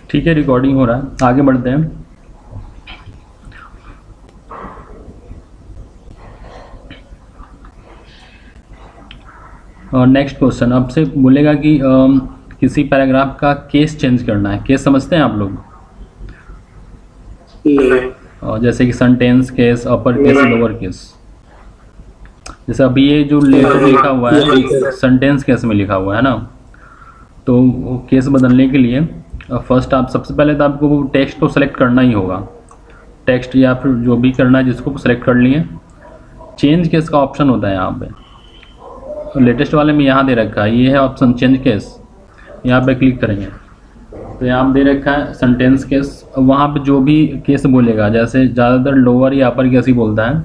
ठीक है, रिकॉर्डिंग हो रहा है, आगे बढ़ते हैं। और नेक्स्ट क्वेश्चन आपसे बोलेगा कि किसी पैराग्राफ का केस चेंज करना है। केस समझते हैं आप लोग? जैसे कि sentence case, upper case, lower case. जैसे अभी ये जो लेटर लिखा हुआ है सेंटेंस केस में लिखा हुआ है ना, तो वो केस बदलने के लिए फर्स्ट आप सबसे पहले तो आपको वो टेक्स्ट को सेलेक्ट करना ही होगा। टेक्स्ट या फिर जो भी करना है जिसको सेलेक्ट कर लिए। चेंज केस का ऑप्शन होता है यहाँ पे, लेटेस्ट वाले में यहाँ दे रखा है, ये है ऑप्शन चेंज केस। यहाँ पे क्लिक करेंगे तो यहाँ दे रखा है सेंटेंस केस। वहाँ पे जो भी केस बोलेगा, जैसे ज़्यादातर लोअर या अपर केस ही बोलता है,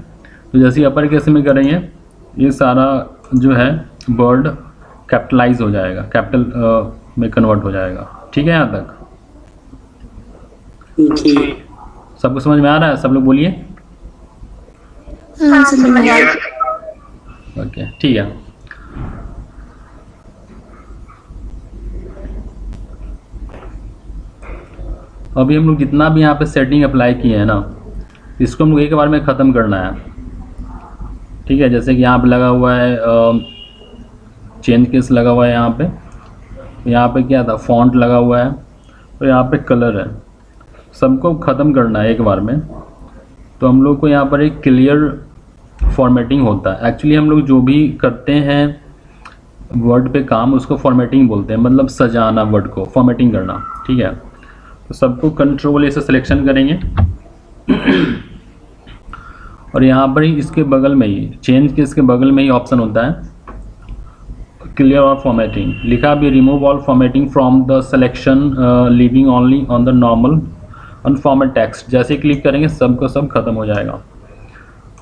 तो जैसे ही अपर केस में करेंगे ये सारा जो है वर्ड कैपिटलाइज हो जाएगा, कैपिटल में कन्वर्ट हो जाएगा। ठीक है यहाँ तक? सबको समझ में आ रहा है? सब लोग बोलिए। ओके, ठीक है। अभी हम लोग जितना भी यहाँ पे सेटिंग अप्लाई किए हैं ना, इसको हम लोग एक बार में ख़त्म करना है। ठीक है, जैसे कि यहाँ पे लगा हुआ है चेंज केस लगा हुआ है, यहाँ पे क्या था, फॉन्ट लगा हुआ है, और यहाँ पे कलर है। सबको ख़त्म करना है एक बार में। तो हम लोग को यहाँ पर एक क्लियर फॉर्मेटिंग होता है। एक्चुअली हम लोग जो भी करते हैं वर्ड पे काम, उसको फॉर्मेटिंग बोलते हैं, मतलब सजाना, वर्ड को फॉर्मेटिंग करना। ठीक है, तो सबको कंट्रोल से सिलेक्शन करेंगे और यहाँ पर ही इसके बगल में ही चेंज केस के बगल में ही ऑप्शन होता है क्लियर और फॉर्मेटिंग। लिखा भी remove all formatting from the selection leaving only on the normal unformat text. जैसे ही क्लिक करेंगे सबको सब खत्म हो जाएगा।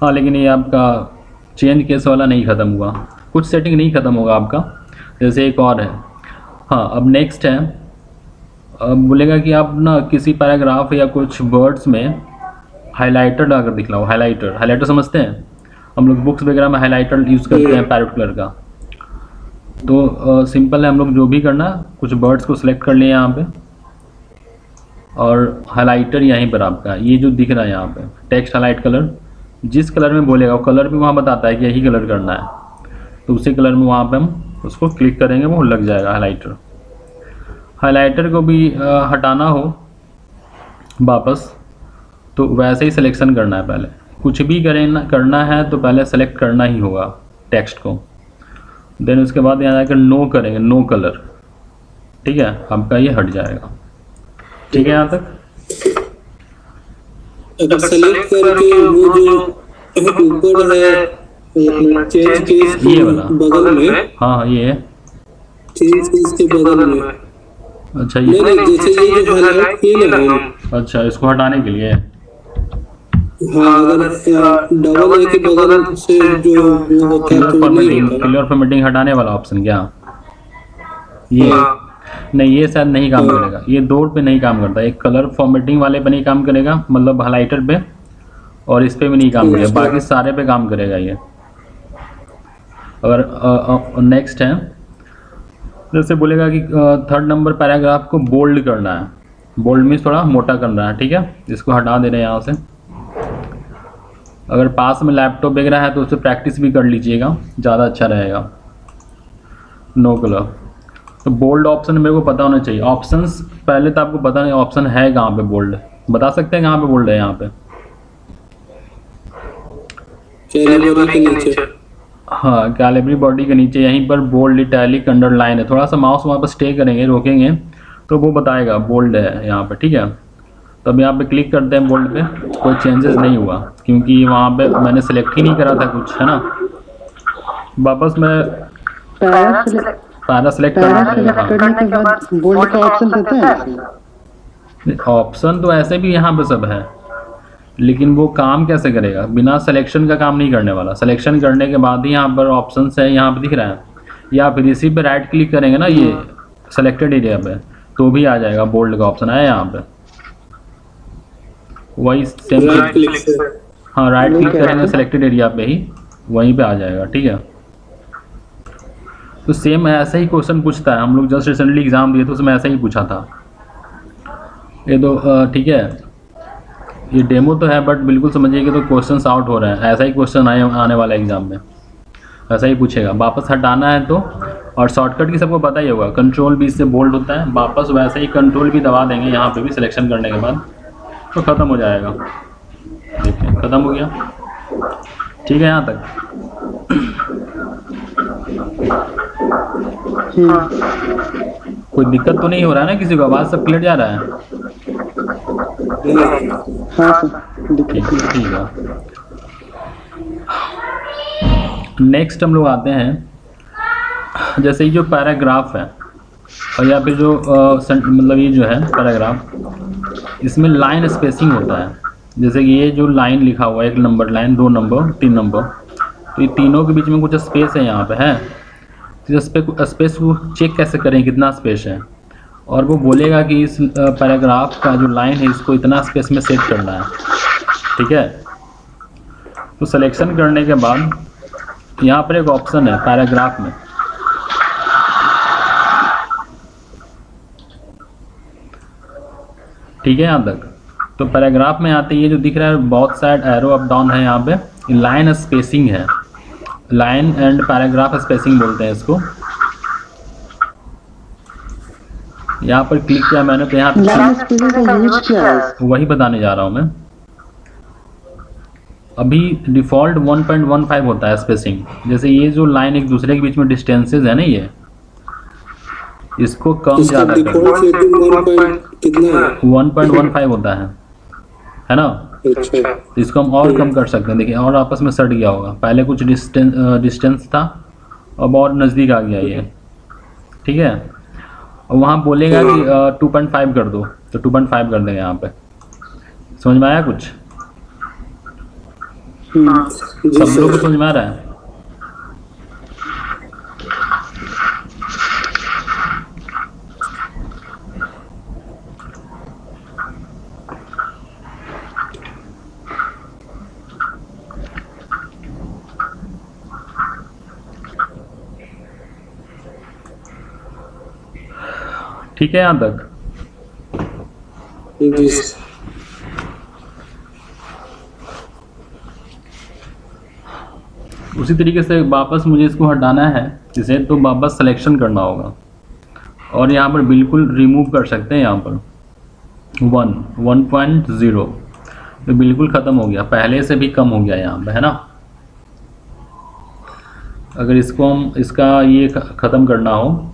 हाँ, लेकिन ये आपका चेंज केस वाला नहीं ख़त्म हुआ, कुछ सेटिंग नहीं ख़त्म होगा आपका। जैसे एक और है, हाँ अब नेक्स्ट है, अब बोलेगा कि आप ना किसी पैराग्राफ या कुछ वर्ड्स में हाइलाइटर अगर दिखलाओ। हाइलाइटर समझते हैं? हम लोग बुक्स वगैरह में हाइलाइटर यूज़ करते हैं पैरेट कलर का। तो सिंपल है, हम लोग जो भी करना, कुछ वर्ड्स को सिलेक्ट कर लिए यहाँ पे, और हाइलाइटर यहीं पर आपका ये जो दिख रहा है यहाँ पे टेक्स्ट हाइलाइट कलर, जिस कलर में बोलेगा वो कलर भी वहाँ बताता है कि यही कलर करना है, तो उसी कलर में वहाँ पे हम उसको क्लिक करेंगे, वो लग जाएगा हाइलाइटर। हाइलाइटर को भी हटाना हो वापस तो वैसे ही सिलेक्शन करना है। पहले कुछ भी करना है तो पहले सेलेक्ट करना ही होगा टेक्स्ट को, देन उसके बाद यहाँ जाकर नो करेंगे, नो कलर। ठीक है, आपका ये हट जाएगा। ठीक है यहाँ तक? अगर सेलेक्ट करके वो जो ऊपर है चेंज केस के बगल में, हाँ ये है चेंज केस के बगल में। अच्छा, ये जैसे ये जो हाइलाइट किए ना हम, अच्छा इसको हटाने के लिए, हाँ अगर डबल ए के बगल से जो होता है क्लियर फॉर्मेटिंग हटाने वाला ऑप्शन क्या ये? नहीं, ये शायद नहीं काम करेगा, ये दो पे नहीं काम करता। एक कलर फॉर्मेटिंग वाले पे नहीं काम करेगा, मतलब हाइलाइटर पे, और इस पे भी नहीं काम करेगा, बाकी सारे पे काम करेगा ये। अगर नेक्स्ट है, जैसे बोलेगा कि थर्ड नंबर पैराग्राफ को बोल्ड करना है। बोल्ड में थोड़ा मोटा करना है। ठीक है, इसको हटा दे रहे हैं यहाँ से। अगर पास में लैपटॉप वगैरह है तो उससे प्रैक्टिस भी कर लीजिएगा, ज़्यादा अच्छा रहेगा। नो कलर, तो बोल्ड ऑप्शन मेरे को पता होना चाहिए। ऑप्शंस पहले तो आपको पता नहीं ऑप्शन है कहाँ पे बोल्ड, बता सकते हैं कहाँ पे बोल्ड है? यहाँ पे हाँ, कैलिबरी बॉडी के नीचे यहीं पर बोल्ड, इटैलिक, अंडरलाइन है। थोड़ा सा माउस वहाँ पर स्टे करेंगे, रोकेंगे तो वो बताएगा बोल्ड है यहाँ पे। ठीक है, तो अब यहाँ पे क्लिक करते हैं बोल्ड पे, कोई चेंजेस नहीं हुआ क्योंकि वहाँ पे मैंने सेलेक्ट ही नहीं करा था कुछ, है ना। वापस मैं पैरा सेलेक्ट करने के बाद बोल्ड का ऑप्शन देते हैं। ऑप्शन तो ऐसे भी यहाँ पे सब है, लेकिन वो काम कैसे करेगा? बिना सिलेक्शन का काम नहीं करने वाला। सिलेक्शन करने के बाद ही यहाँ पर ऑप्शन है, यहाँ पे दिख रहा है, या फिर इसी पे राइट क्लिक करेंगे ना ये सेलेक्टेड एरिया पे, तो भी आ जाएगा बोल्ड का ऑप्शन है यहाँ पे। वही सेम, हाँ राइट क्लिक करेंगे सेलेक्टेड एरिया पे ही, वहीं पे आ जाएगा। ठीक है, तो सेम ऐसा ही क्वेश्चन पूछता है। हम लोग जस्ट रिसेंटली एग्जाम दिए तो उसमें ऐसा ही पूछा था। ये तो ठीक है, ये डेमो तो है बट बिल्कुल समझिए कि तो क्वेश्चन आउट हो रहे हैं। ऐसा ही क्वेश्चन आने वाला एग्जाम में, ऐसा ही पूछेगा। वापस हटाना है तो, और शॉर्टकट की सबको पता ही होगा, कंट्रोल बी से बोल्ड होता है, वापस वैसे ही कंट्रोल भी दबा देंगे यहाँ पे भी सिलेक्शन करने के बाद, तो ख़त्म हो जाएगा। देखिए ख़त्म हो गया, ठीक है यहाँ तक। कोई दिक्कत तो नहीं हो रहा है ना किसी को? आवाज़ सब क्लियर जा रहा है? हाँ सर, ठीक है। नेक्स्ट हम लोग आते हैं, जैसे ये जो पैराग्राफ है और या फिर जो मतलब ये जो है पैराग्राफ, इसमें लाइन स्पेसिंग होता है। जैसे कि ये जो लाइन लिखा हुआ है, 1 नंबर लाइन, 2 नंबर, 3 नंबर, तो ये तीनों के बीच में कुछ स्पेस है यहाँ पे है। तो स्पेस को चेक कैसे करें कितना स्पेस है, और वो बोलेगा कि इस पैराग्राफ का जो लाइन है इसको इतना स्पेस में सेट करना है, ठीक है। तो सिलेक्शन करने के बाद यहाँ पर एक ऑप्शन है पैराग्राफ में, ठीक है यहाँ तक। तो पैराग्राफ में आते ये जो दिख रहा है बहुत साइड एरो अप डाउन है, यहाँ पे लाइन स्पेसिंग है, लाइन एंड पैराग्राफ स्पेसिंग बोलते हैं इसको। यहाँ पर क्लिक किया मैंने तो यहाँ लाइन स्पेसिंग का यूज क्या है? वही बताने जा रहा हूँ मैं। अभी डिफ़ॉल्ट 1.15 होता है स्पेसिंग। जैसे ये जो लाइन एक दूसरे के बीच में डिस्टेंसेस है ना, ये इसको कम इसका ज़्यादा डिफॉल्ट कर, सेटिंग 1.15 होता है ना। अच्छा, तो इसको हम और कम कर सकते हैं। देखिए और आपस में सट गया होगा, पहले कुछ डिस्टेंस था, अब और नज़दीक आ गया ये, ठीक है। और वहाँ बोलेगा कि 2.5 कर दो, तो 2.5 कर देंगे यहाँ पे। समझ में आया कुछ? जी सब लोग को सर। समझ में आ रहा है? ठीक है यहाँ तक? जी सर। उसी तरीके से वापस मुझे इसको हटाना है इसे, तो वापस सिलेक्शन करना होगा और यहाँ पर बिल्कुल रिमूव कर सकते हैं। यहाँ पर 1.0 तो बिल्कुल ख़त्म हो गया, पहले से भी कम हो गया यहाँ पे, है ना। अगर इसको हम इसका ये ख़त्म करना हो,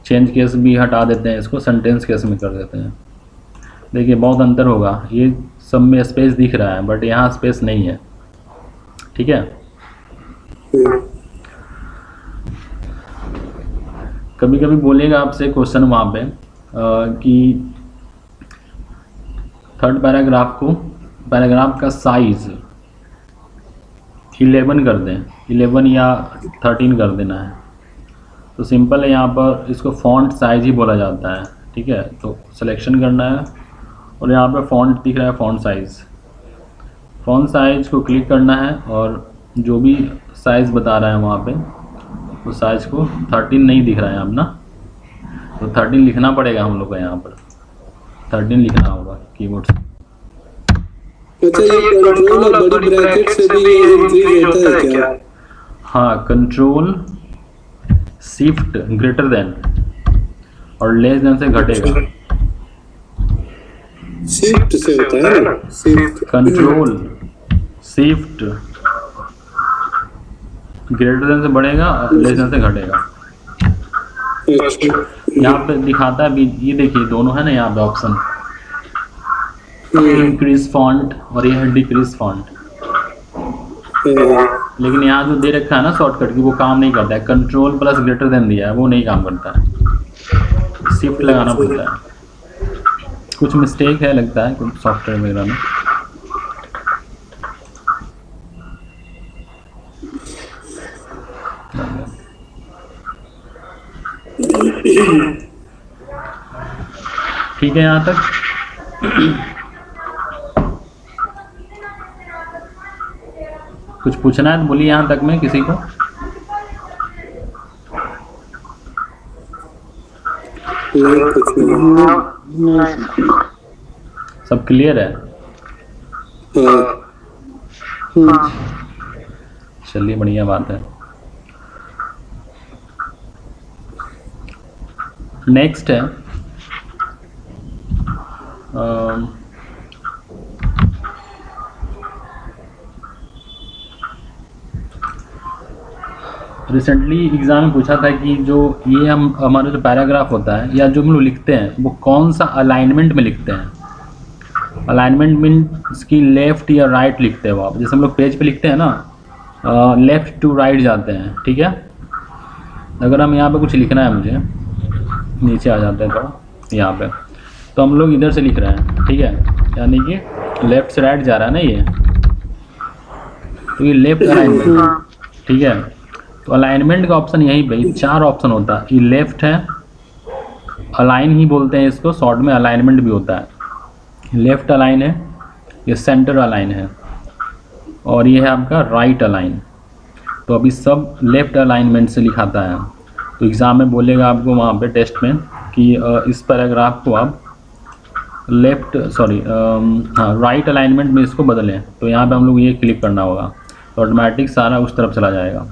चेंज केस भी हटा देते हैं, इसको सेंटेंस केस में कर देते हैं। देखिए बहुत अंतर होगा, ये सब में स्पेस दिख रहा है बट यहाँ स्पेस नहीं है, ठीक है। कभी कभी बोलेगा आपसे क्वेश्चन वहाँ पे कि थर्ड पैराग्राफ का साइज 11 कर दें, 11 या 13 कर देना है। तो सिंपल है, यहाँ पर इसको फॉन्ट साइज ही बोला जाता है, ठीक है। तो सिलेक्शन करना है और यहाँ पर फॉन्ट दिख रहा है, फॉन्ट साइज को क्लिक करना है और जो भी साइज़ बता रहा है वहाँ पे तो साइज़ को 13 नहीं दिख रहा है अब ना, तो 13 लिखना पड़ेगा हम लोग को, यहाँ पर 13 लिखना होगा कीबोर्ड से। अच्छा, ये कंट्रोल और बड़ी ब्रैकेट से भी ये इंक्रीज होता है क्या? हाँ, कंट्रोल शिफ्ट ग्रेटर देन और लेस देन से घटेगा। शिफ्ट से होता है ना, shift control shift greater than से बढ़ेगा और लेस देन से घटेगा। अच्छा। यहाँ पे दिखाता है भी, ये देखिए दोनों है ना यहाँ पे ऑप्शन, इंक्रीज फॉन्ट और ये है डिक्रीज फॉन्ट। लेकिन यहाँ जो दे रखा है ना शॉर्टकट की, वो काम नहीं करता है। कंट्रोल प्लस ग्रेटर देन दिया है, वो नहीं काम करता है, शिफ्ट लगाना पड़ता है। कुछ मिस्टेक है लगता है कुछ सॉफ्टवेयर वगैरह में। ठीक है यहाँ तक? कुछ पूछना है तो बोलिए यहाँ तक में किसी को। नहीं, कुछ नहीं। सब क्लियर है? हाँ। चलिए बढ़िया बात है। नेक्स्ट है रिसेंटली एग्ज़ाम में पूछा था कि जो ये हमारा जो पैराग्राफ होता है या जो हम लोग लिखते हैं वो कौन सा अलाइनमेंट में लिखते हैं। अलाइनमेंट मीन्स कि लेफ़्ट या राइट लिखते हैं वो आप, जैसे हम लोग पेज पे लिखते हैं ना, लेफ़्ट टू राइट जाते हैं, ठीक है। अगर हम यहाँ पे कुछ लिखना है, मुझे नीचे आ जाते हैं थोड़ा यहाँ पे, तो हम लोग इधर से लिख रहे हैं, ठीक है, यानी कि लेफ़्ट से राइट जा रहा है ना ये, तो ये लेफ़्ट अलाइनमेंट, ठीक है। तो अलाइनमेंट का ऑप्शन यहीं पे 4 ऑप्शन होता है। ये लेफ़्ट है, अलाइन ही बोलते हैं इसको, शॉर्ट में अलाइनमेंट भी होता है। लेफ़्ट अलाइन है, ये सेंटर अलाइन है, और ये है आपका राइट अलाइन। तो अभी सब लेफ़्ट अलाइनमेंट से लिखाता है। तो एग्ज़ाम में बोलेगा आपको वहाँ पे टेस्ट में कि इस पैराग्राफ को आप राइट अलाइनमेंट में इसको बदलें। तो यहाँ पे हम लोग ये क्लिक करना होगा, तो ऑटोमेटिक सारा उस तरफ चला जाएगा,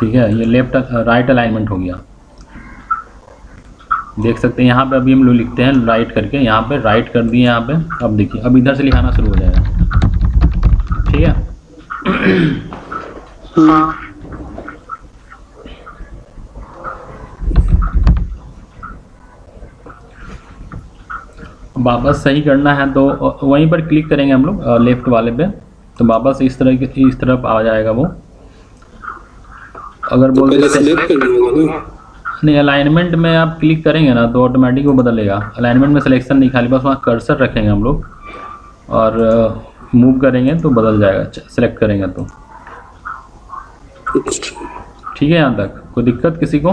ठीक है। ये लेफ़्ट राइट अलाइनमेंट हो गया, देख सकते हैं। यहाँ पे अभी हम लोग लिखते हैं राइट करके, यहाँ पे राइट कर दिए यहाँ पे। अब देखिए, अब इधर से लिखाना शुरू हो जाएगा, ठीक है। वापस सही करना है तो वहीं पर क्लिक करेंगे हम लोग लेफ़्ट वाले पे, तो वापस इस तरफ आ जाएगा वो। अगर बोलते नहीं, अलाइनमेंट में आप क्लिक करेंगे ना तो ऑटोमेटिक वो बदलेगा। अलाइनमेंट में सिलेक्शन नहीं, खाली बस वहाँ कर्सर रखेंगे हम लोग और मूव करेंगे तो बदल जाएगा, सेलेक्ट करेंगे तो, ठीक है। यहाँ तक कोई दिक्कत किसी को?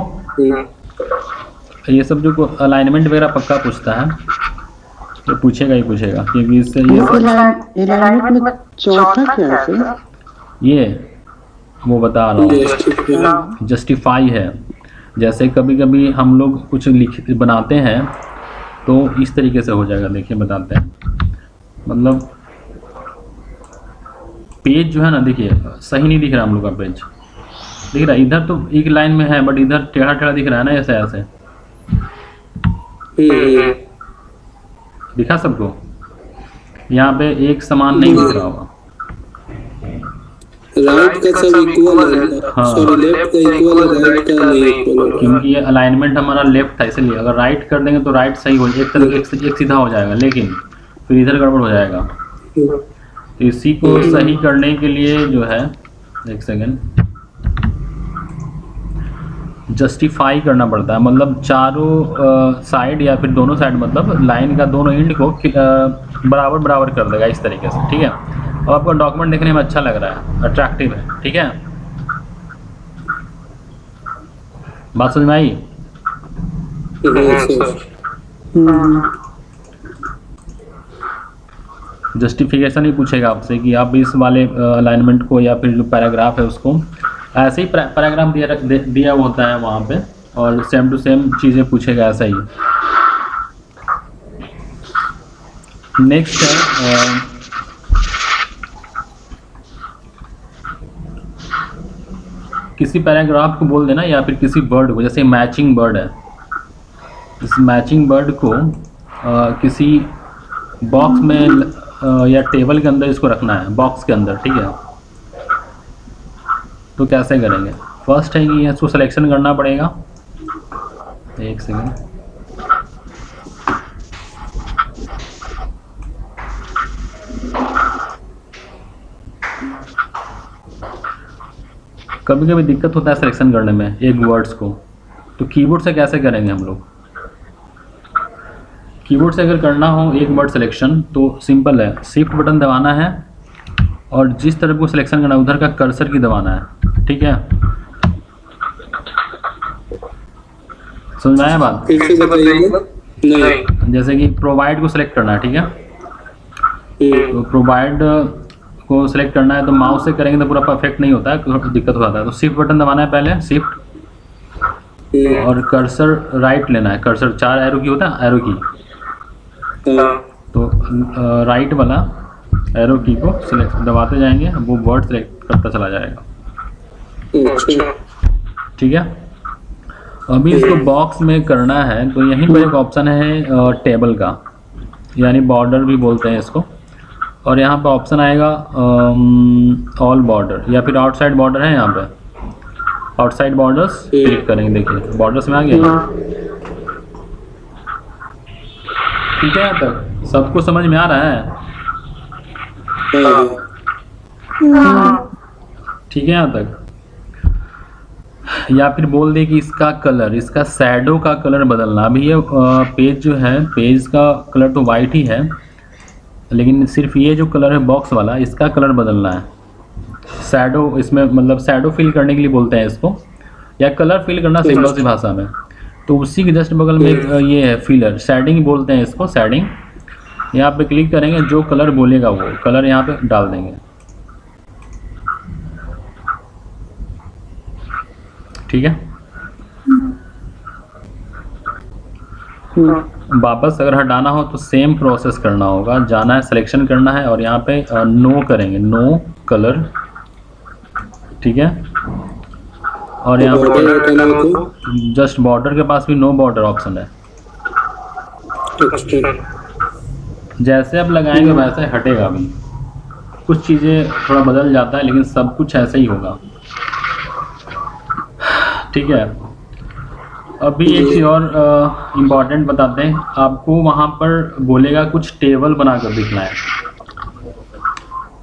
ये सब जो अलाइनमेंट वगैरह पक्का पूछता है, ये पूछेगा ही पूछेगा, क्योंकि इससे अलाइनमेंट में चौथा क्या है सर? ये वो बता रहा हूँ, जस्टिफाई है। जैसे कभी कभी हम लोग कुछ बनाते हैं तो इस तरीके से हो जाएगा, देखिए बताते हैं। मतलब पेज जो है ना, देखिए सही नहीं दिख रहा हम लोग का पेज, दिख रहा है इधर तो एक लाइन में है, बट इधर टेढ़ा टेढ़ा दिख रहा है ना, ऐसे ऐसे दिखा सबको? यहाँ पे एक समान नहीं दिख रहा होगा, राइट का सब इक्वल है, सॉरी लेफ्ट का इक्वल है, राइट का नहीं इक्वल है, क्योंकि ये अलाइनमेंट हमारा लेफ्ट था, इसलिए अगर राइट कर देंगे तो राइट सही हो, एक तरफ एक सीधा हो जाएगा, लेकिन फिर इधर गड़बड़ हो जाएगा। तो इसी को सही करने के लिए जो है, एक सेकेंड, जस्टिफाई करना पड़ता है। मतलब चारों साइड या फिर दोनों साइड, मतलब लाइन का दोनों एंड को बराबर बराबर कर देगा इस तरीके से, ठीक है। और आपका डॉक्यूमेंट देखने में अच्छा लग रहा है, अट्रैक्टिव है, ठीक है। बात समझ में आई? जस्टिफिकेशन ही पूछेगा आपसे कि आप इस वाले अलाइनमेंट को या फिर जो पैराग्राफ है उसको, ऐसे ही पैराग्राफ दिया होता है वहाँ पे, और सेम टू सेम चीज़ें पूछेगा ऐसा ही। नेक्स्ट है किसी पैराग्राफ को बोल देना या फिर किसी वर्ड को, जैसे मैचिंग वर्ड है, इस मैचिंग वर्ड को किसी बॉक्स में या टेबल के अंदर इसको रखना है, बॉक्स के अंदर, ठीक है। तो कैसे करेंगे? फर्स्ट है कि इसको सिलेक्शन करना पड़ेगा, एक सेकेंड, कभी कभी दिक्कत होता है सिलेक्शन करने में एक वर्ड्स को, तो कीबोर्ड से कैसे करेंगे हम लोग? कीबोर्ड से अगर करना हो एक वर्ड सिलेक्शन तो सिंपल है, शिफ्ट बटन दबाना है और जिस तरफ को सिलेक्शन करना है उधर का कर्सर की दबाना है, ठीक है। समझ में आया बात? फिर से बताइएगा। नहीं, जैसे कि प्रोवाइड को सिलेक्ट करना है, ठीक है। तो प्रोवाइड को सिलेक्ट करना है तो माउस से करेंगे तो पूरा परफेक्ट नहीं होता है, थोड़ा दिक्कत हो जाता है। तो शिफ्ट बटन दबाना है पहले, शिफ्ट, और कर्सर राइट लेना है, कर्सर 4 एरो की होता है, एरो की, राइट वाला एरो की को सिलेक्ट दबाते जाएंगे, वो वर्ड सिलेक्ट करता चला जाएगा। अच्छा ठीक है, अभी इसको बॉक्स में करना है तो यहीं पर एक ऑप्शन है टेबल का, यानी बॉर्डर भी बोलते हैं इसको, और यहाँ पे ऑप्शन आएगा ऑल बॉर्डर या फिर आउटसाइड बॉर्डर है। यहाँ पे आउटसाइड बॉर्डर्स क्लिक करेंगे, देखिए बॉर्डर्स में आ गया। ठीक है, यहाँ तक सबको समझ में आ रहा है? ठीक है यहाँ तक? या फिर बोल दे कि इसका कलर, इसका शैडो का कलर बदलना। अभी ये पेज जो है, पेज का कलर तो वाइट ही है, लेकिन सिर्फ ये जो कलर है बॉक्स वाला, इसका कलर बदलना है। शैडो इसमें मतलब शैडो फिल करने के लिए बोलते हैं इसको, या कलर फिल करना सिंपल सी भाषा में। तो उसी के जस्ट बगल में ये है फिलर, शेडिंग बोलते हैं इसको, शेडिंग। यहाँ पे क्लिक करेंगे, जो कलर बोलेगा वो कलर यहाँ पे डाल देंगे। ठीक है, वापस अगर हटाना हो तो सेम प्रोसेस करना होगा, जाना है, सिलेक्शन करना है और यहाँ पे नो करेंगे, नो कलर। ठीक है, और यहाँ पे जस्ट बॉर्डर के पास भी नो बॉर्डर ऑप्शन है। जैसे आप लगाएंगे वैसे हटेगा भी, कुछ चीज़ें थोड़ा बदल जाता है लेकिन सब कुछ ऐसे ही होगा। ठीक है, अभी एक चीज़ और इम्पॉर्टेंट बताते हैं आपको। वहाँ पर बोलेगा कुछ टेबल बनाकर दिखना है।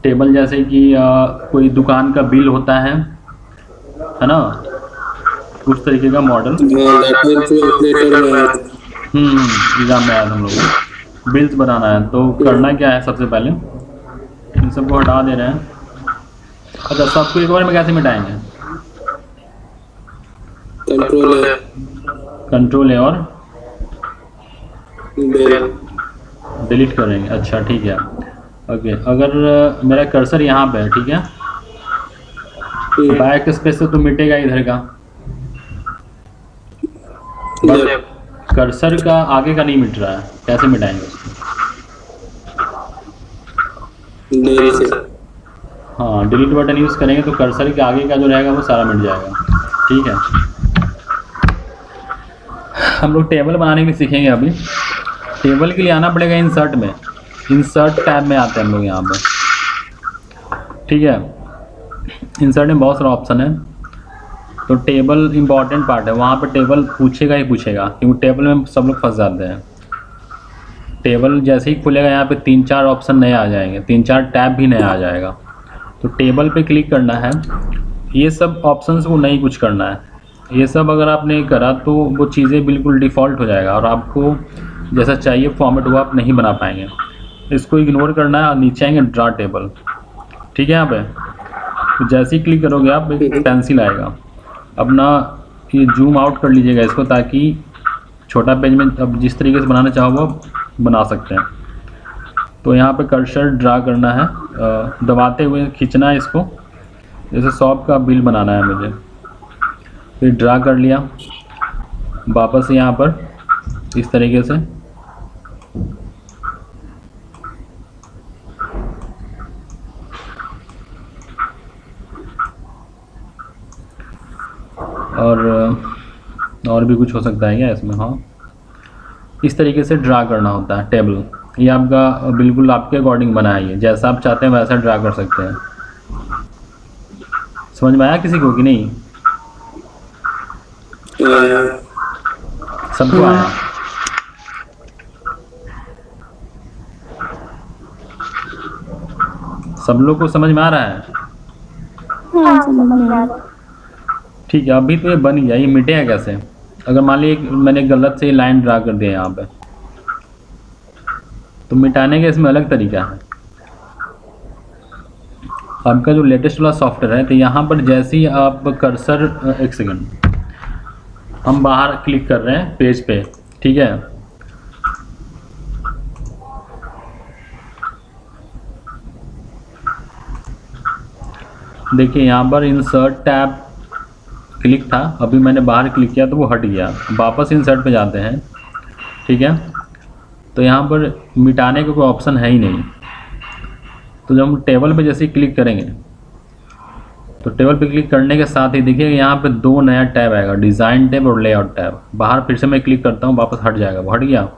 टेबल जैसे कि कोई दुकान का बिल होता है ना, उस तरीके का मॉडल। एग्जाम में आया था हम लोग, बिल्स बनाना है। तो करना क्या है, सबसे पहले इन सबको हटा दे रहे हैं। अच्छा, सबको एक बार में कैसे मिटाएंगे? कंट्रोल है और डिलीट करेंगे। अच्छा ठीक है, ओके। अगर मेरा कर्सर यहाँ पे है, ठीक है, बैक स्पेस से तो मिटेगा इधर का, कर्सर का आगे का नहीं मिट रहा है, कैसे मिटाएंगे उसको? हाँ, डिलीट बटन यूज़ करेंगे तो कर्सर के आगे का जो रहेगा वो सारा मिट जाएगा। ठीक है, हम लोग टेबल बनाने के सीखेंगे अभी। टेबल के लिए आना पड़ेगा इंसर्ट में, इंसर्ट टैब में आते हैं हम लोग यहाँ पे। ठीक है, इंसर्ट में बहुत सारा ऑप्शन है। तो टेबल इम्पॉर्टेंट पार्ट है, वहाँ पर टेबल पूछेगा ही पूछेगा, क्योंकि टेबल में सब लोग फंस जाते हैं। टेबल जैसे ही खुलेगा यहाँ पे 3-4 ऑप्शन नए आ जाएंगे, 3-4 टैब भी नया आ जाएगा। तो टेबल पे क्लिक करना है, ये सब ऑप्शंस को नहीं कुछ करना है। ये सब अगर आपने करा तो वो चीज़ें बिल्कुल डिफ़ॉल्ट हो जाएगा और आपको जैसा चाहिए फॉर्मेट वो आप नहीं बना पाएंगे। इसको इग्नोर करना है और नीचे आएंगे ड्रा टेबल। ठीक है, यहाँ पे तो जैसे ही क्लिक करोगे आप एक पेंसिल आएगा। अपना ये जूम आउट कर लीजिएगा इसको, ताकि छोटा पेज में अब जिस तरीके से बनाना चाहो वो बना सकते हैं। तो यहाँ पे कर्सर ड्रा करना है, दबाते हुए खींचना है इसको। जैसे शॉप का बिल बनाना है मुझे, फिर ड्रा कर लिया, वापस यहाँ पर इस तरीके से और भी कुछ हो सकता है क्या इसमें? हाँ, इस तरीके से ड्रा करना होता है टेबल। ये आपका बिल्कुल आपके अकॉर्डिंग बना है, ये जैसा आप चाहते हैं वैसा ड्रा कर सकते हैं। समझ में आया किसी को कि नहीं? सबको आया? सब लोग को समझ में आ रहा है? ठीक है, अभी तो ये बन गया, ये मिटेगा कैसे? अगर मान लीजिए मैंने गलत से लाइन ड्रा कर दिया यहाँ पे, तो मिटाने का इसमें अलग तरीका है। आपका जो लेटेस्ट वाला सॉफ्टवेयर है, तो यहाँ पर जैसे ही आप कर्सर, एक सेकंड, हम बाहर क्लिक कर रहे हैं पेज पे, ठीक है, देखिए यहाँ पर इंसर्ट टैब क्लिक था, अभी मैंने बाहर क्लिक किया तो वो हट गया। वापस इंसर्ट पे जाते हैं, ठीक है, तो यहाँ पर मिटाने का कोई ऑप्शन है ही नहीं। तो जब हम टेबल पे जैसे ही क्लिक करेंगे तो टेबल पे क्लिक करने के साथ ही देखिए यहाँ पे दो नया टैब आएगा, डिज़ाइन टैब और लेआउट टैब। बाहर फिर से मैं क्लिक करता हूँ, वापस हट जाएगा, वो हट गया।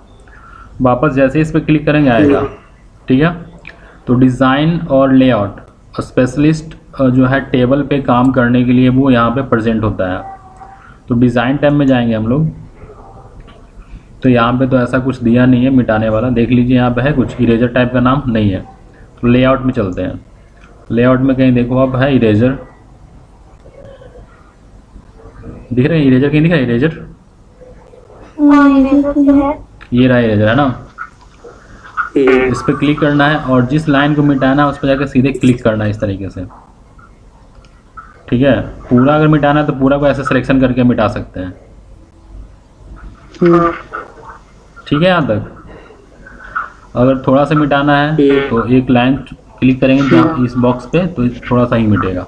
वापस जैसे ही इस पर क्लिक करेंगे आएगा, ठीक है। तो डिज़ाइन और लेआउट स्पेशलिस्ट जो है टेबल पे काम करने के लिए वो यहाँ पे प्रेजेंट होता है। तो डिज़ाइन टैब में जाएंगे हम लोग, तो यहाँ पे तो ऐसा कुछ दिया नहीं है मिटाने वाला। देख लीजिए यहाँ पे है कुछ, इरेजर टाइप का नाम नहीं है। तो लेआउट में चलते हैं। लेआउट में कहीं देखो आप है इरेजर, दिख रहे हैं इरेजर? कहीं दिख रहा है इरेजर? ये रहा इरेजर, है ना। इस पर क्लिक करना है और जिस लाइन को मिटाना है उस पर जाकर सीधे क्लिक करना है इस तरीके से, ठीक है। पूरा अगर मिटाना है तो पूरा को ऐसे सिलेक्शन करके मिटा सकते हैं, ठीक है। यहाँ तक अगर थोड़ा सा मिटाना है तो एक लाइन क्लिक करेंगे जहाँ इस बॉक्स पे, तो थोड़ा सा ही मिटेगा।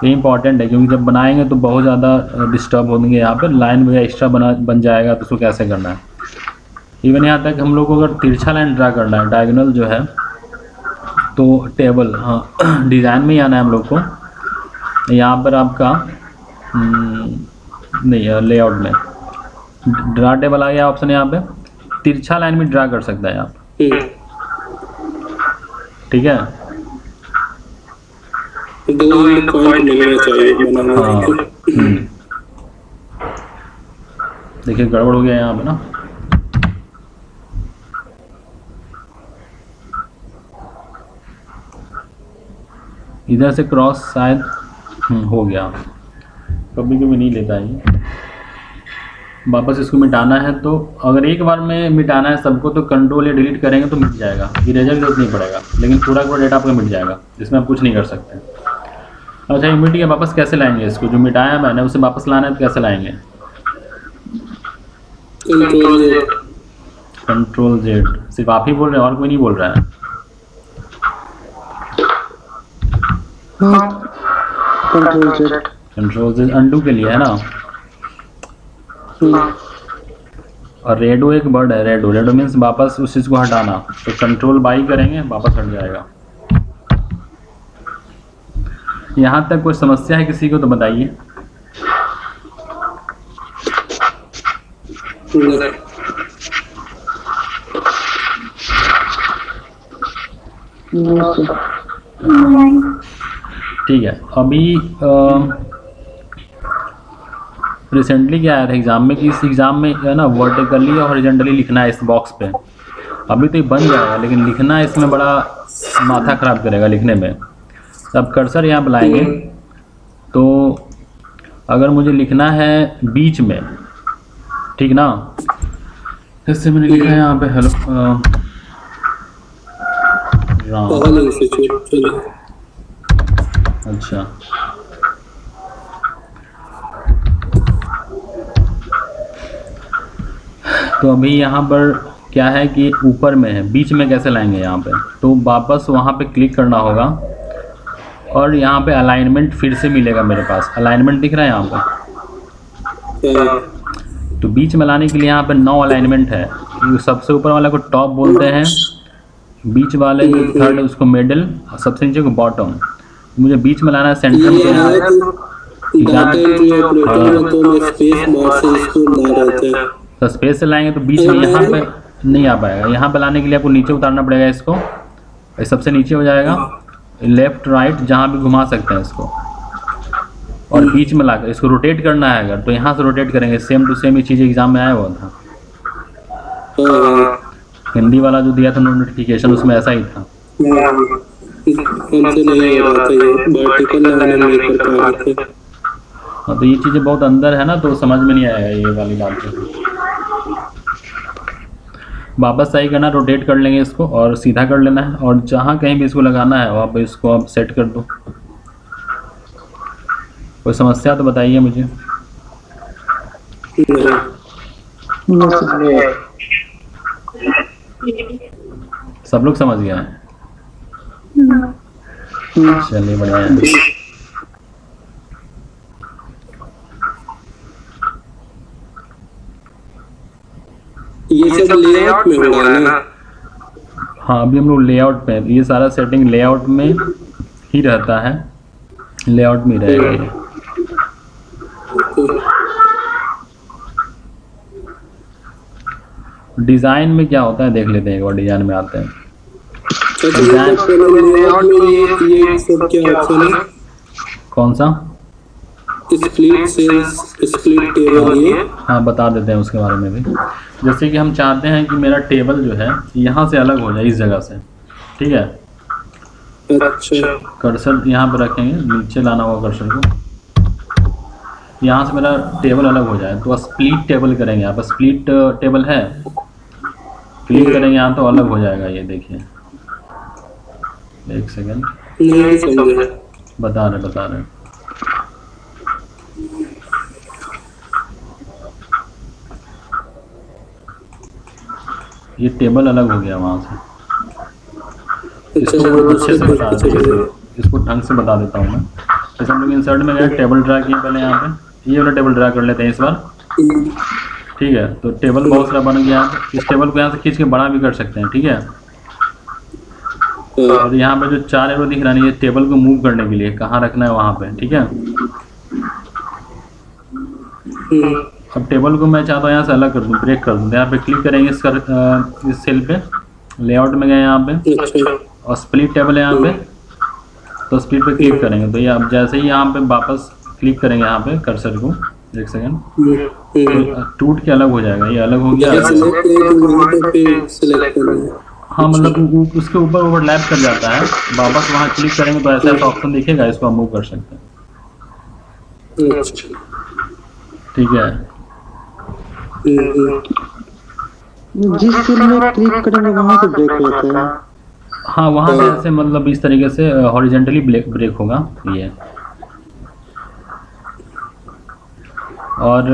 ये इंपॉर्टेंट है क्योंकि जब बनाएंगे तो बहुत ज़्यादा डिस्टर्ब होंगे। यहाँ पे लाइन वगैरह एक्स्ट्रा बन जाएगा, तो उसको कैसे करना है। इवन यहाँ तक हम लोग को अगर तिरछा लाइन ड्रा करना है, डायगोनल जो है, तो टेबल, हाँ डिज़ाइन में ही आना है हम लोग को। यहाँ पर आपका नहीं, लेआउट में ड्रा टेबल आ गया ऑप्शन। यहाँ पे तिरछा लाइन में ड्रा कर सकता है आप, ठीक है। दो एंड पॉइंट मिलना चाहिए बनाने हाँ के। देखिए गड़बड़ हो गया यहाँ पे ना। इधर से क्रॉस शायद हो गया, कभी कभी नहीं लेता है ये। वापस इसको मिटाना है तो अगर एक बार में मिटाना है सबको तो कंट्रोल या डिलीट करेंगे तो मिट जाएगा, इरेजर की जरूरत नहीं पड़ेगा। लेकिन पूरा का डेटा आपका मिट जाएगा, इसमें आप कुछ नहीं कर सकते। अच्छा ये मिट गया, वापस कैसे लाएंगे इसको? जो मिटाया मैंने उसे वापस लाना है तो कैसे लाएंगे? Control Z. सिर्फ आप ही बोल रहे हैं और कोई नहीं बोल रहा है? कंट्रोल जेड अंडू के लिए है ना। और रेडो एक वर्ड है, रेडो। रेडो मीन्स वापस उस चीज़ को हटाना। तो कंट्रोल बाई करेंगे वापस हट जाएगा। यहाँ तक कोई समस्या है किसी को तो बताइए। ठीक है। अभी रिसेंटली क्या आया था एग्ज़ाम में कि इस एग्ज़ाम में है ना वर्टिकली और हॉरिजॉन्टली लिखना है इस बॉक्स पे। अभी तो ये बन जाएगा लेकिन लिखना इसमें बड़ा माथा ख़राब करेगा लिखने में। अब कर्सर यहाँ बुलाएंगे तो अगर मुझे लिखना है बीच में, ठीक ना, जैसे मैंने लिखा है यहाँ पे हेलो राम। अच्छा तो अभी यहाँ पर क्या है कि ऊपर में है, बीच में कैसे लाएंगे यहाँ पे? तो वापस वहाँ पे क्लिक करना होगा और यहाँ पे अलाइनमेंट फिर से मिलेगा मेरे पास। अलाइनमेंट दिख रहा है यहाँ पे। तो बीच में लाने के लिए यहाँ पे 9 अलाइनमेंट है। सबसे ऊपर वाला को टॉप बोलते हैं, बीच वाले जो थर्ड है उसको मिडिल, और सबसे नीचे को बॉटम। मुझे बीच में लाना है, सेंटर में। तो स्पेस से लाएंगे तो बीच में यहाँ पे नहीं आ पाएगा। यहाँ पे लाने के लिए आपको नीचे उतारना पड़ेगा इसको, सबसे नीचे हो जाएगा। लेफ्ट राइट जहाँ भी घुमा सकते हैं इसको, और बीच में लाकर इसको रोटेट करना है। अगर तो यहाँ से रोटेट करेंगे, सेम टू सेम ये चीज़ एग्जाम में आया हुआ था। हिंदी वाला जो दिया था नोटिफिकेशन उसमें ऐसा ही था। हाँ तो ये चीज़ें बहुत अंदर है ना, तो समझ में नहीं आएगा ये वाली बात। वापस सही करना, रोटेट कर लेंगे इसको और सीधा कर लेना है, और जहाँ कहीं भी इसको लगाना है वहाँ पे इसको आप सेट कर दो। कोई समस्या तो बताइए मुझे। सब लोग समझ गए हैं? चलिए बढ़िया है। ये सब सब लेआउट में होगा ना? हाँ अभी हम लोग लेआउट पे हैं, ये सारा सेटिंग लेआउट में ही रहता है, लेआउट में ही रहेगा ये। डिज़ाइन में क्या होता है देख लेते हैं, एक बार डिज़ाइन में आते हैं। लेआउट में ये सब क्या ऑप्शन है? कौन सा? स्प्लिट सेल्स, स्प्लिट टेबल, ये हाँ बता देते हैं उसके बारे में भी। जैसे कि हम चाहते हैं कि मेरा टेबल जो है यहाँ से अलग हो जाए, इस जगह से, ठीक है। अच्छा, कर्सर यहाँ पर रखेंगे, नीचे लाना होगा कर्सर को, यहाँ से मेरा टेबल अलग हो जाए तो स्प्लिट टेबल करेंगे। यहाँ पर स्प्लिट टेबल है, क्लिक करेंगे यहाँ तो अलग हो जाएगा ये, देखिए। एक सेकेंड, नहीं समझा। बता रहे ये टेबल अलग हो गया वहाँ से। इसको अच्छे से बता देते, इसको ढंग से बता देता हूँ मैं। जैसे हम लोग इंसर्ट में गए, टेबल ड्रा किए पहले, यहाँ पे ये वाला टेबल ड्रा कर लेते हैं इस बार, ठीक है। तो टेबल बहुत सारा बन गया, इस टेबल को यहाँ से खींच के बड़ा भी कर सकते हैं, ठीक है। और यहाँ पे जो 4 एरो दिख रहा है, ये टेबल को मूव करने के लिए कहाँ रखना है वहाँ पे, ठीक है। अब टेबल को मैं चाहता हूँ यहाँ से अलग कर दूँ, ब्रेक कर दूँ। यहाँ पे क्लिक करेंगे इस सेल पे, लेआउट में गए यहाँ पे, और स्प्लिट टेबल है यहाँ पे, तो स्प्लिट पे क्लिक करेंगे तो ये अब जैसे ही यहाँ पे वापस क्लिक करेंगे यहाँ पे कर्सर को, एक सेकेंड, तो टूट के अलग हो जाएगा, ये अलग हो गया। हाँ मतलब उसके ऊपर ओवरलैप कर जाता है, वापस वहाँ क्लिक करेंगे तो ऐसा ऑप्शन दिखेगा, इसको हम मूव कर सकते हैं, ठीक है। जिस सेल में क्लिक करेंगे वहाँ से ब्रेक होता है। हाँ वहाँ से ऐसे मतलब इस तरीके से हॉरिजेंटली ब्रेक होगा ये। और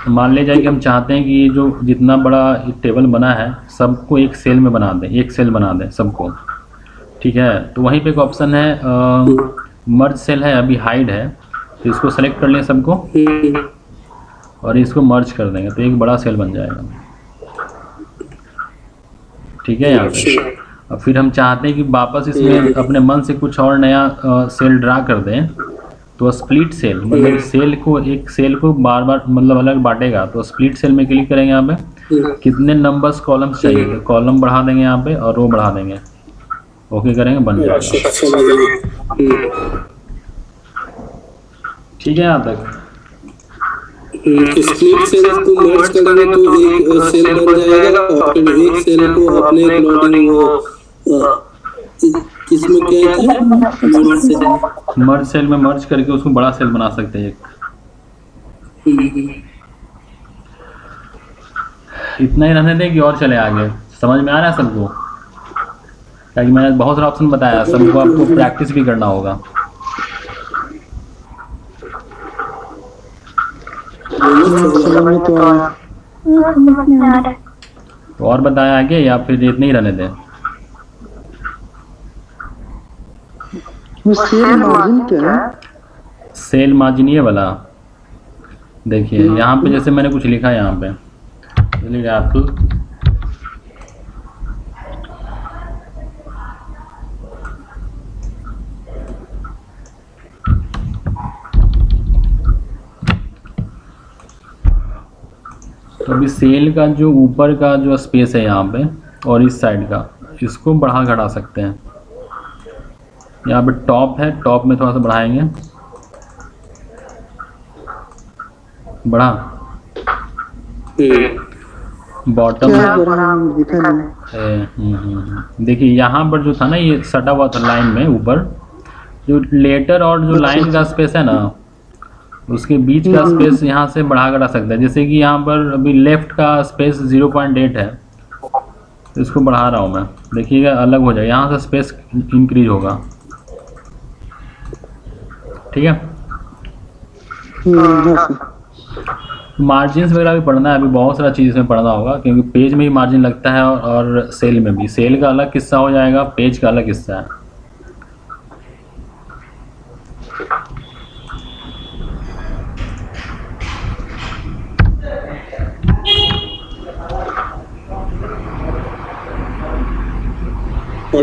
मान ले जाए कि हम चाहते हैं कि ये जो जितना बड़ा टेबल बना है सबको एक सेल में बना दें, एक सेल बना दें सबको, ठीक है। तो वहीं पे एक ऑप्शन है मर्ज सेल है, अभी हाइड है, तो इसको सेलेक्ट कर लें सबको और इसको मर्ज कर देंगे तो एक बड़ा सेल बन जाएगा, ठीक है। यहाँ पे अब फिर हम चाहते हैं कि वापस इसमें अपने मन से कुछ और नया सेल ड्रा कर दें, तो स्प्लिट सेल मतलब एक सेल को बार बार मतलब अलग बांटेगा, तो स्प्लिट सेल में क्लिक करेंगे। यहाँ पे कितने नंबर्स कॉलम्स चाहिए, तो कॉलम बढ़ा देंगे यहाँ पे और रो बढ़ा देंगे, ओके करेंगे, बन जाएगा, ठीक है। यहाँ तक स्प्लिट सेल को मर्ज करेंगे तो एक सेल बन जाएगा और फिर एक सेल को अपने प्लॉटिंग इसमें क्या है, मर्ज सेल में मर्ज करके उसको बड़ा सेल बना सकते हैं एक। इतना ही रहने दें कि और चले आगे, समझ में आ रहा है सबको? ताकि मैंने बहुत सारा ऑप्शन बताया, सबको आपको प्रैक्टिस भी करना होगा। तो और बताया आगे या फिर इतने ही रहने दें? सेल मार्जिन क्या है? सेल मार्जिन ये वाला देखिए, यहाँ पे जैसे मैंने कुछ लिखा है, यहाँ पे एप्पल, तो अभी सेल का जो ऊपर का जो स्पेस है यहाँ पे और इस साइड का, इसको बढ़ा घटा सकते हैं। यहाँ पे टॉप है, टॉप में थोड़ा सा बढ़ाएंगे, बढ़ा, बॉटम देखिए यहाँ पर जो था ना, ये सटा हुआ था लाइन में ऊपर, जो लेटर और जो लाइन का स्पेस है ना, उसके बीच का स्पेस यहाँ से बढ़ा घटा सकता है। जैसे कि यहाँ पर अभी लेफ्ट का स्पेस 0.8 है, तो इसको बढ़ा रहा हूँ मैं, देखिएगा अलग हो जाएगा, यहाँ से स्पेस इंक्रीज होगा, ठीक है। मार्जिन्स वगैरह भी पढ़ना है, अभी बहुत सारा चीज़ में पढ़ना होगा, क्योंकि पेज में ही मार्जिन लगता है और सेल में भी। सेल का अलग किस्सा हो जाएगा, पेज का अलग किस्सा है।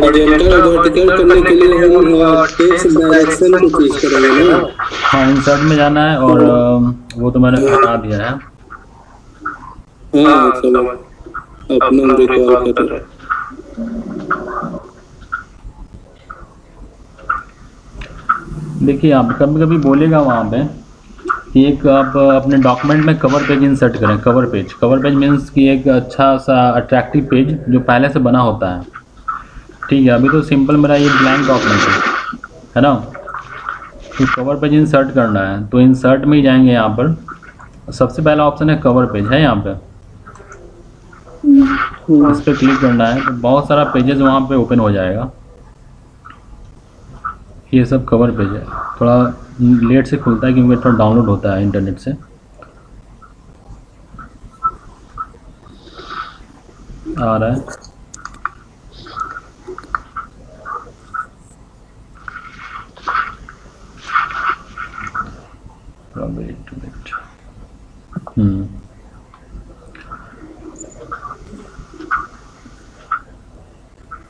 हॉरिजॉन्टल और वर्टिकल करने के लिए हम टेक्स्ट डायरेक्शन को चूज करेंगे ना। हाँ, इंसर्ट में जाना है और वो तो मैंने हटा दिया है। हाँ चलो अपना रिकॉल कर रहे। देखिए, आप कभी कभी बोलेगा वहाँ पे कि एक आप अपने डॉक्यूमेंट में कवर पेज इंसर्ट करें। कवर पेज मीन्स कि एक अच्छा सा अट्रैक्टिव पेज जो पहले से बना होता है। ठीक है, अभी तो सिंपल मेरा ये ब्लैंक डॉक्यूमेंट है ना। तो कवर पेज इंसर्ट करना है तो इंसर्ट में ही जाएंगे। यहाँ पर सबसे पहला ऑप्शन है कवर पेज, है यहाँ पे। इस पर क्लिक करना है तो बहुत सारा पेजेस वहाँ पे ओपन हो जाएगा। ये सब कवर पेज है। थोड़ा लेट से खुलता है क्योंकि थोड़ा डाउनलोड होता है इंटरनेट से। आ रहा है। वेट।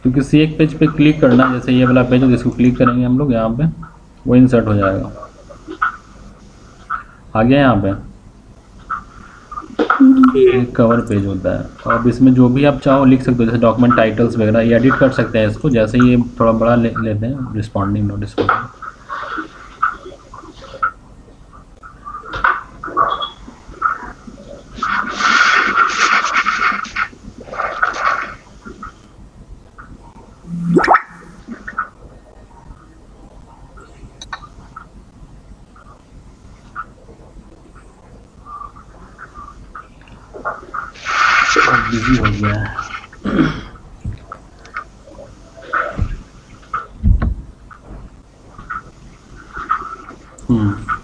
तो किसी एक पेज पे क्लिक करना, जैसे ये वाला पेज है जिसको क्लिक करेंगे हम लोग यहाँ पे, वो इंसर्ट हो जाएगा। आ गया यहाँ पे एक कवर पेज होता है। अब इसमें जो भी आप चाहो लिख सकते हो, जैसे डॉक्यूमेंट टाइटल्स वगैरह, ये एडिट कर सकते हैं इसको। जैसे ये थोड़ा बड़ा लेते हैं, रिस्पॉन्डिंग नोट रिस्पॉन्डिंग। बिजी हो गया है।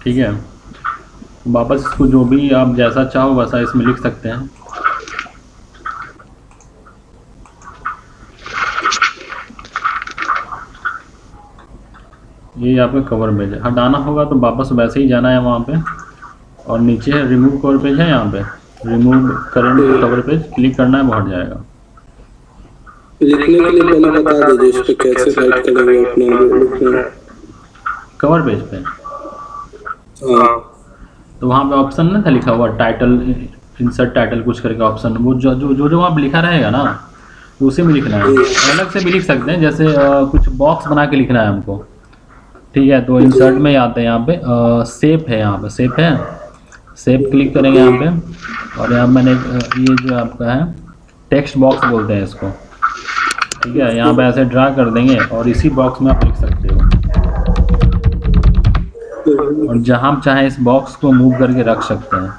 ठीक है, वापस इसको जो भी आप जैसा चाहो वैसा इसमें लिख सकते हैं। ये आपका कवर पेज है। हटाना होगा तो वापस वैसे ही जाना है वहाँ पे, और नीचे है रिमूव कवर पेज है, यहाँ पे remove current cover page click करना है, वो हट जाएगा। लिखने के लिए पहले बता दीजिए इस पे कैसे राइट करेंगे अपना कवर पेज पे। हाँ तो वहाँ पे ऑप्शन ना था लिखा हुआ टाइटल, इंसर्ट टाइटल कुछ करके ऑप्शन, वो जो वहाँ पे लिखा रहेगा ना उसी में लिखना है। अलग से भी लिख सकते हैं, जैसे कुछ बॉक्स बना के लिखना है हमको। ठीक है, तो इंसर्ट में आते हैं यहाँ पे शेप है, यहाँ पे शेप है, शेप क्लिक करेंगे यहाँ पे। और यहाँ मैंने ये जो आपका है टेक्स्ट बॉक्स बोलते हैं इसको। ठीक है, यहाँ पे ऐसे ड्रा कर देंगे और इसी बॉक्स में आप लिख सकते हो। और जहाँ आप चाहें इस बॉक्स को मूव करके रख सकते हैं।